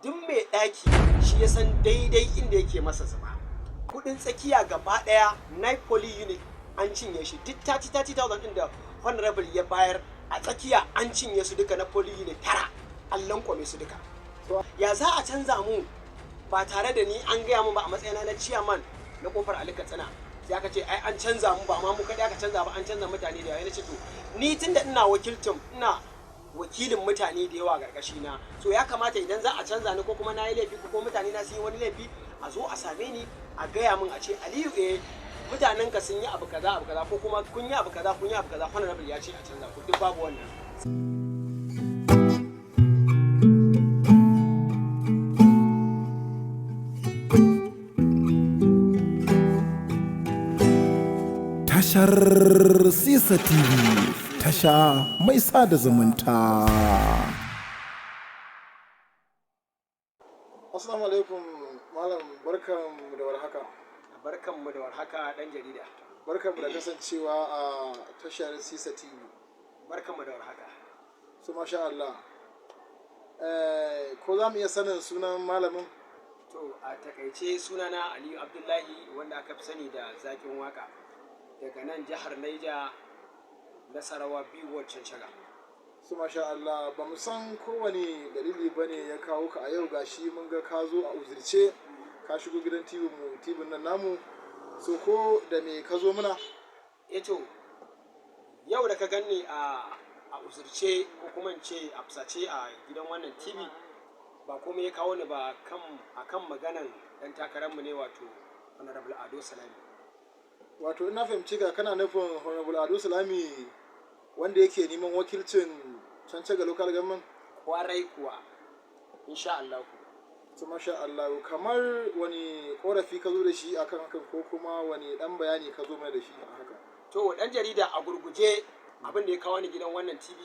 duk mai ɗaki shi ya san daidai inda yake masa zuba. Kudin tsakiya gaba ɗaya na poly unit an cinye shi, duk 30,000 ɗin da honorable ya bayar a tsakiya an cinye su duka na poly unit 9 an lankwame su duka. Ya za a canza mu ba tare da ni an gaya mun ba a matsayina na chairman na kofar Ali Katsina, sai aka ce ai an canza mu, ba ma mu kadai aka canza ba, an canza mutane da yawa. Yana ce to ni tunda ina wakilin mutane da yawa gargashi na, so ya kamata idan za a canza ni ko kuma na yi laifi ko mutane na sun yi wani laifi a zo a same ni a gaya min a ce Aliyu mutanen ka sun yi abu kaza ko kuma kun yi abu kaza honorable ya ce a canza ku, duk babu wannan. Tashar Sisa TV, tasha mai sada zumunta. Assalamu alaikum malam, barkanmu da warhaka. Barkanmu da warhaka dan jarida. Barkanmu da kasancewa a tashar Sisa TV. Barkanmu da warhaka. So masha Allah. Ko za mu iya sanin sunan malamin? To a takaice sunana Aliyu Abdullahi, wanda aka fi sani da Zakin Waka, daga nan jihar Niger, Nasarawa Biwar Cancaga. Su masha Allah, ba mu san kowane dalili ba ne ya kawo ka a yau. Gashi mun ga ka zo a uzurce, ka shigo gidan TV nan namu, so ko da me ka zo muna? To yau da ka ganni a uzurce ko kuma ce a fusace a gidan wannan TV, ba komai ya kawo ni ba akan maganan dan takararmu ne, wato Honorable Ado Salami. Wato ina fahimci ka kana nufin Honorable Ado Salami wanda yake neman wakilcin Cancaga local government? Kwarai kuwa, insha Allah. To masha Allah, kamar wani korafi ka zo da shi akan hakan, ko kuma wani dan bayani ka zo mai da shi a haka? To dan jarida, a gurguje abin da ya kawo ni gidan wannan TV,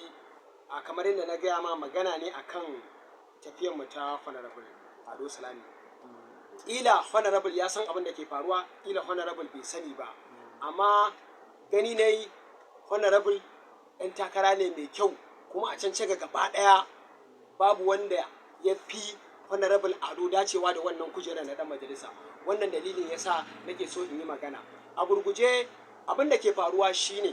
a kamar yadda na gaya ma, magana ne akan tafiyar mu ta Honorable Ado Salami. Kila Honorable ya san abin da ke faruwa, kila Honorable bai sani ba, amma gani na yi Honorable ɗan takara ne mai kyau, kuma a Cancaga gaba ɗaya babu wanda ya fi Honorable Ado dacewa da wannan kujerar na ɗan majalisa. Wannan dalilin yasa nake so in yi magana. A gurguje abin da ke faruwa shine,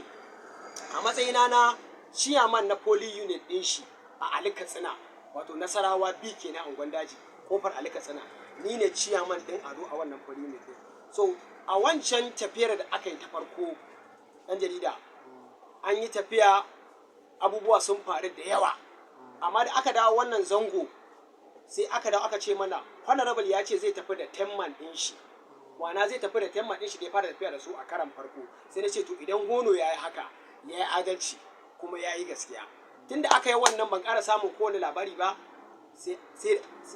a matsayina na chairman na poly unit ɗin shi a Ali Katsina, wato Nasarawa B kenan, Angon Daji, kofar Ali Katsina, ni ne chairman ɗin Ado a wannan poly unit ɗin. So a wancan tafiyar da aka yi ta farko, ɗan jarida, an yi tafiya, abubuwa sun faru da yawa, amma da aka dawo wannan zango, sai aka dawo aka ce mana Honorable ya ce zai tafi da 10 man ɗin shi, wana zai tafi da 10 man ɗin shi da ya fara tafiya da su a karan farko. Sai na ce to idan Gono ya yi haka, ya yi adalci kuma ya yi gaskiya. Tunda aka yi wannan ban ƙara samun kowane labari ba, sai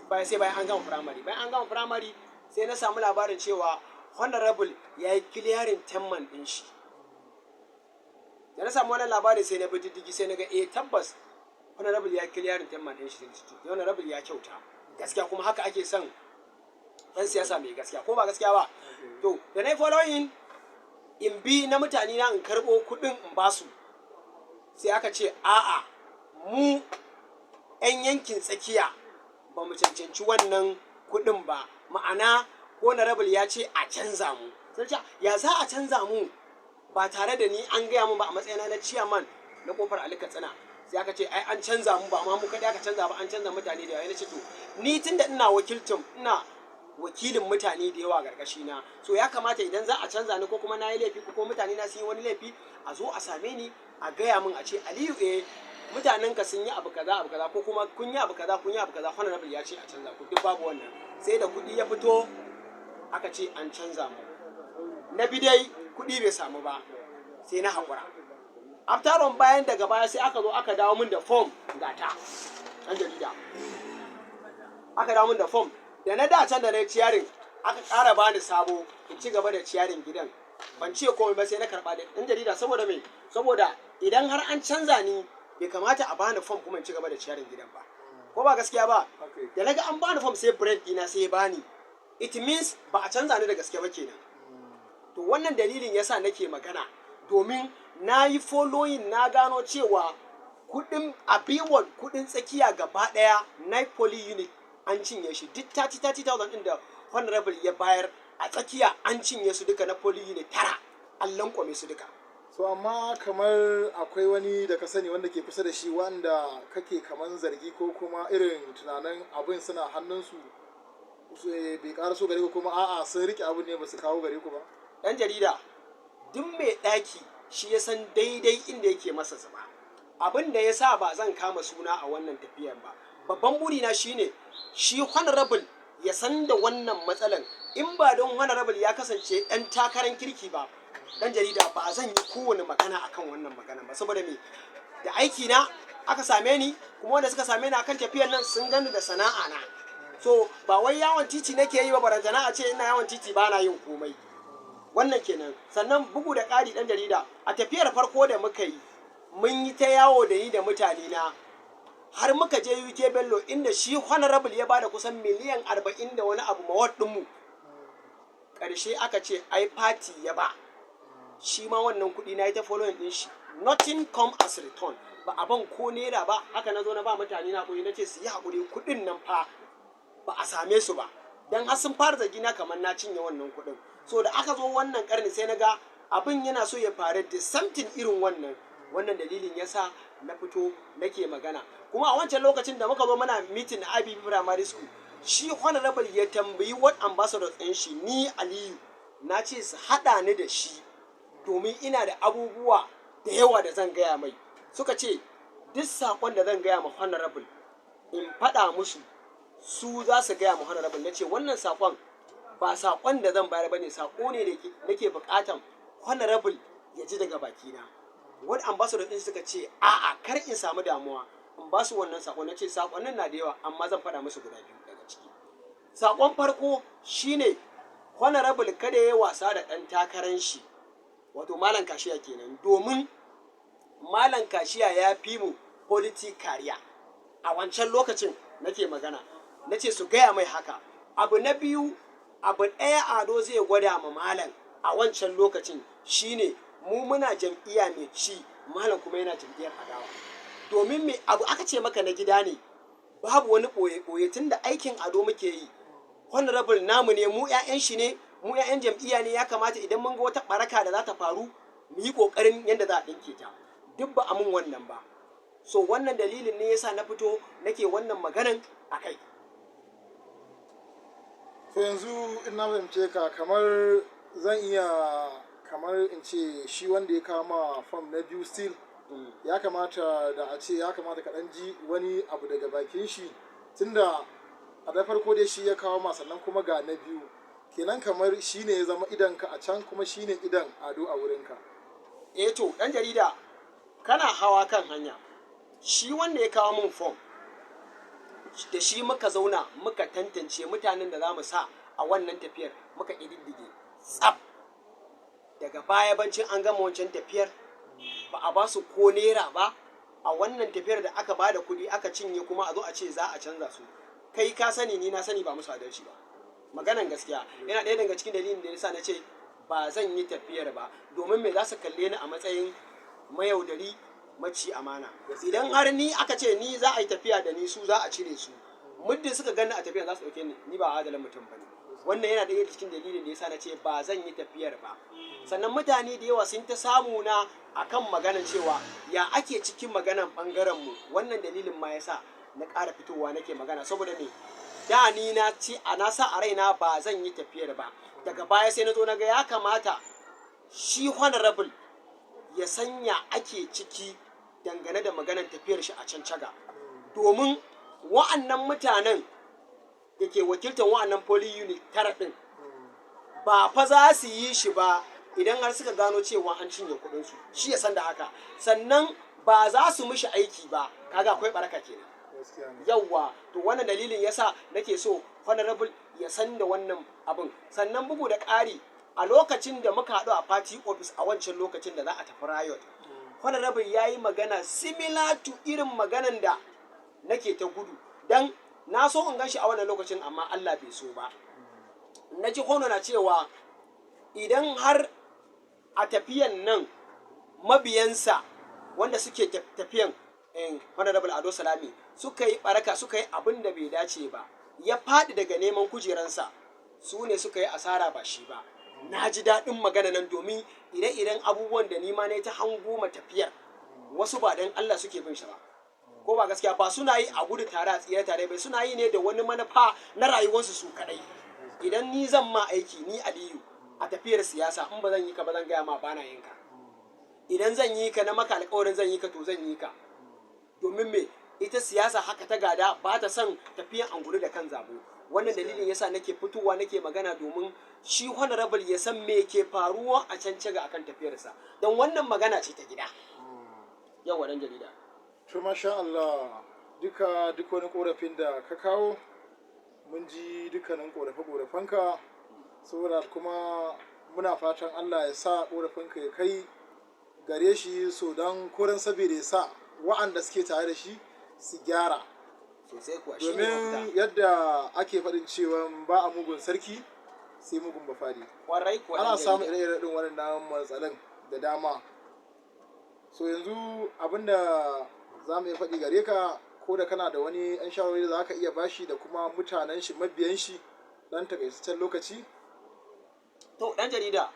bayan an gama firamare. Bayan an gama firamare sai na samu labarin cewa Honorable ya yi clearing 10 man ɗin shi. Da na samu wannan labarin sai na bi diddigi, sai na ga tabbas Honorable ya clearing 10 man ɗin shi. Honorable ya kyauta gaskiya, kuma haka ake son ɗan siyasa mai gaskiya, ko ba gaskiya ba. To da na yi following in bi na mutane na in karɓo kuɗin in basu, sai aka ce a'a, mu 'yan yankin tsakiya ba mu cancanci wannan kuɗin ba, ma'ana Honorable ya ce a canza mu. Sai ya za a canza mu ba tare da ni an gaya mun ba a matsayina na chairman na kofar Ali Katsina, sai aka ce ai an canza mu, ba ma mu kadai aka canza ba, an canza mutane da yawa. Yana ce to ni tunda ina wakilin mutane da yawa gargashi na, so ya kamata idan za a canza ni ko kuma na yi laifi ko mutane na sun yi wani laifi, a zo a same ni a gaya min a ce Aliyu mutanen ka sun yi abu kaza ko kuma kun yi abu kaza Honorable ya ce a canza ku, duk babu wannan. Sai da kuɗi ya fito aka ce an canza mu, na bidai kuɗi bai samu ba, sai na haƙura. After on, bayan daga baya sai aka zo aka dawo min da form gata, ɗan jarida, aka dawo min da form da na da can da na ciyarin, aka ƙara bani sabo in ci gaba da ciyarin gidan. Ban ce komai ba, sai na karɓa da ɗan jarida. Saboda me? Saboda idan har an canza ni, bai kamata a bani form kuma in ci gaba da ciyarin gidan ba, ko ba gaskiya ba. Da na ga an bani form, sai break ɗina sai ya bani, it means ba a canza ni da gaske ba kenan. To wannan dalilin yasa nake magana, domin na yi following, na gano cewa kudin abiwon kudin tsakiya gaba daya na poly unit an cinye shi duk 30,000 din da honorable ya bayar a tsakiya an cinye su duka na poli unit 9 an lankwame su duka. so amma kamar akwai wani da ka sani wanda ke kusa da shi wanda kake kamar zargi ko kuma irin tunanin abin suna hannunsu bai ƙara so gare ku kuma a'a sun rike abin ne ba su kawo gare ku ba. Ɗan jarida duk mai ɗaki shi ya san daidai inda yake masa zuba. Abin da ya sa ba zan kama suna a wannan tafiyan ba, babban burina shine shi honorable ya san da wannan matsalan. In ba don honorable ya kasance ɗan takarar kirki ba, ɗan jarida ba zan yi kowane magana akan wannan magana ba, saboda me da aiki na aka same ni, kuma wanda suka same ni akan tafiyan nan sun gani da sana'a na. So ba wai yawon titi nake yi ba, barantana a ce ina yawon titi ba na yin komai. Wannan kenan. Sannan bugu da ƙari ɗan jarida, a tafiyar farko da muka yi mun yi ta yawo da ni da mutane na har muka je UK Bello inda shi honorable ya bada kusan miliyan 40 da wani abu mawad ɗinmu. Ƙarshe aka ce ai party ya ba, shi ma wannan kuɗi na yi ta following ɗin shi, nothing come as return, ba a ban ko naira ba. Haka na zo na ba mutane na kuɗi na ce su yi haƙuri, kuɗin nan fa ba a same su ba, don har sun fara zargi na kamar na cinye wannan kuɗin. So da aka zo wannan ƙarni sai na ga abin yana so ya faru da something irin wannan dalilin yasa na fito nake magana. Kuma a wancan lokacin da muka zo mana meeting a IBB Primary School, shi honorable ya tambayi what ambassador ɗin shi ni Aliyu, na ce su haɗa ni da shi domin ina da abubuwa da yawa da zan gaya mai. Suka ce duk saƙon da zan gaya ma honorable in faɗa musu, su za su gaya ma honorable. Na ce wannan saƙon ba saƙon da zan bayar ba ne, saƙo ne da nake buƙatan honorable ya ji daga bakina. Wani ambassador ɗin suka ce a'a kar in samu damuwa in ba su wannan saƙon. Na ce saƙonnin na da yawa amma zan faɗa musu guda biyu daga ciki. Saƙon farko shine honorable kada ya wasa da ɗan takarar shi, wato Malam Kashiya kenan, domin Malam Kashiya ya fi mu politi kariya a wancan lokacin nake magana. Na ce su gaya mai haka. Abu na biyu, abu ɗaya Ado zai gwada ma Malam a wancan lokacin shine mu muna jam'iyya mai ci, Malam kuma yana jam'iyyar adawa. Domin me abu aka ce maka na gida ne, babu wani ɓoye-ɓoye tun da aikin Ado muke yi. Honorable namu ne, mu 'ya'yan shi ne, mu 'ya'yan jam'iyya ne, ya kamata idan mun ga wata ɓaraka da za ta faru mu yi ƙoƙarin yadda za a ɗinke ta. Duk ba a mun wannan ba. So wannan dalilin ne yasa na fito nake wannan maganan a kai. To yanzu in na fahimce ka, kamar zan iya kamar in ce shi wanda ya kama fam na biyu still ya kamata da a ce ya kamata ka ɗan ji wani abu daga bakin shi, tunda a da farko dai shi ya kawo ma, sannan kuma ga na biyu kenan kamar shi ne ya zama idanka a can kuma shi ne idan Ado a wurinka. To ɗan jarida kana hawa kan hanya, shi wanda ya kawo min fom da shi muka zauna muka tantance mutanen da za mu sa a wannan tafiyar, muka ƙididdige tsaf. Daga baya bancin an gama wancan tafiyar ba a ba su ko naira ba, a wannan tafiyar da aka bada kuɗi aka cinye kuma a zo a ce za a canza su. Kai ka sani ni na sani ba musu adalci ba, maganan gaskiya. Yana ɗaya daga cikin dalilin da yasa na ce ba zan yi tafiyar ba, domin me za su kalle ni a matsayin mayaudari, maci amana. Idan har ni aka ce ni za a yi tafiya da ni, su za a cire su, muddin suka gani a tafiyar za su ɗauke ni ba adalin mutum ba ne. Wannan yana ɗaya cikin dalilin da yasa na ce ba zan yi tafiyar ba. Sannan mutane da yawa sun ta samu na akan maganan cewa ya ake cikin maganan ɓangaren mu. Wannan dalilin ma yasa na ƙara fitowa nake magana, saboda me da ni na ci na sa a raina ba zan yi tafiyar ba. Daga baya sai na zo na ga ya kamata shi honorable ya sanya ake ciki dangane da maganan tafiyar shi a Cancaga, domin wa'annan mutanen da ke wakiltar wa'annan poli unit 9 ɗin ba fa za su yi shi ba idan har suka gano cewa an cinye kuɗinsu, shi ya san da haka. Sannan ba za su mishi aiki ba, kaga akwai baraka kenan. Yawwa, to wannan dalilin yasa nake so honorable ya san da wannan abin. Sannan bugu da ƙari, a lokacin da muka haɗu a party office a wancan lokacin da za a tafi riot, honorable ya yi magana similar to irin maganan da nake ta gudu, dan na so in gan shi a wannan lokacin amma Allah bai so ba. Na ji hono na cewa idan har a tafiyan nan mabiyansa wanda suke tafiyan honorable Ado Salami suka yi baraka, suka yi abin da bai dace ba, ya faɗi daga neman kujeransa su ne suka yi asara ba shi ba. Na ji daɗin magana nan domin ire-iren abubuwan da ni ma ne ta hango ma tafiyar wasu ba dan Allah suke bin shi ba, ko ba gaskiya ba, suna yi a gudu tare a tsira tare bai, suna yi ne da wani manufa na rayuwarsu su kadai. Idan ni zan ma aiki ni Aliyu a tafiyar siyasa, in ba zan yi ka ba zan gaya ma bana yin ka. Idan zan yi ka na maka alƙawarin zan yi ka to zan yi ka, domin me ita siyasa haka ta gada ba ta son tafiyan angulu da kan zabo. Wannan dalilin yasa nake fitowa nake magana domin shi honorable ya san me ke faruwa a can ciga akan tafiyarsa, don wannan magana ce ta gida. Yawa dan jarida. To masha Allah, duk wani korafin da ka kawo mun ji dukkanin korafe-korafenka, saboda kuma muna fatan Allah ya sa korafinka ya kai gare shi, so don koran saboda ya sa wa'anda suke tare da shi su gyara. Domin yadda ake faɗin cewa ba a mugun sarki sai mugun bafadi, ana samun ire-ire ɗin waɗannan matsalan da dama. So yanzu abinda za mu yi faɗi gare ka, ko da kana da wani 'yan shawarwari da za ka iya bashi da kuma mutanen shi mabiyan shi ɗan takaitaccen lokaci. To ɗan jarida,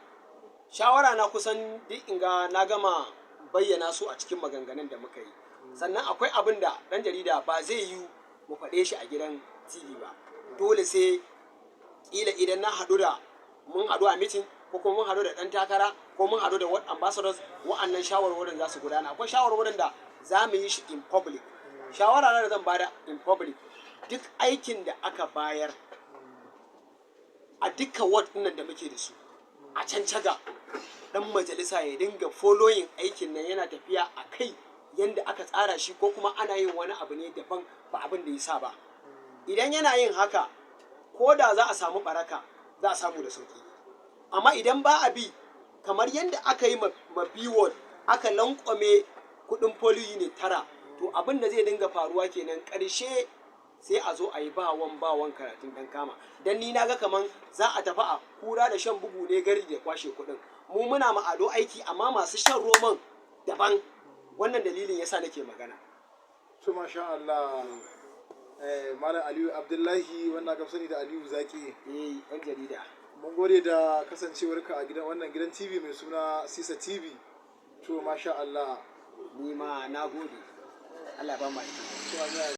shawara na kusan duk inga na gama bayyana su a cikin maganganun da muka yi. Sannan akwai abin da ɗan jarida ba zai yi mu faɗe shi a gidan TV ba, dole sai ƙila idan na haɗu da mun haɗu a mitin, ko kuma mun haɗu da ɗan takara, ko mun haɗu da ward ambassadors, wa'annan shawarwarin za su gudana. Akwai shawarwarin da za mu yi shi in public. Shawara na da zan bada in public, duk aikin da aka bayar a dukkan ward ɗin da muke da su a can caga, ɗan majalisa ya dinga following aikin nan yana tafiya a kai yanda aka tsara shi, ko kuma ana yin wani abu ne daban ba abin da ya sa ba. Idan yana yin haka, ko da za a samu baraka za a samu da sauki. Amma idan ba a bi kamar yadda aka yi ma B-ward, aka lankwame kudin poli ne 9, to abin da zai dinga faruwa kenan, ƙarshe sai a zo a yi bawan karatun dan kama. Dan ni na ga kaman za a tafi a kura da shan bugu ne gari da kwashe kudin. Mu muna ma ado aiki amma masu shan roman daban. Wannan dalilin yasa nake magana. To masha Allah, Malam Aliyu Abdullahi, wannan ka sani da Aliyu Zaki. Ɗan jarida. Mun gode da kasancewarka a wannan gidan TV mai suna Sisa TV. To masha Allah. Ni ma na gode. Allah ba mu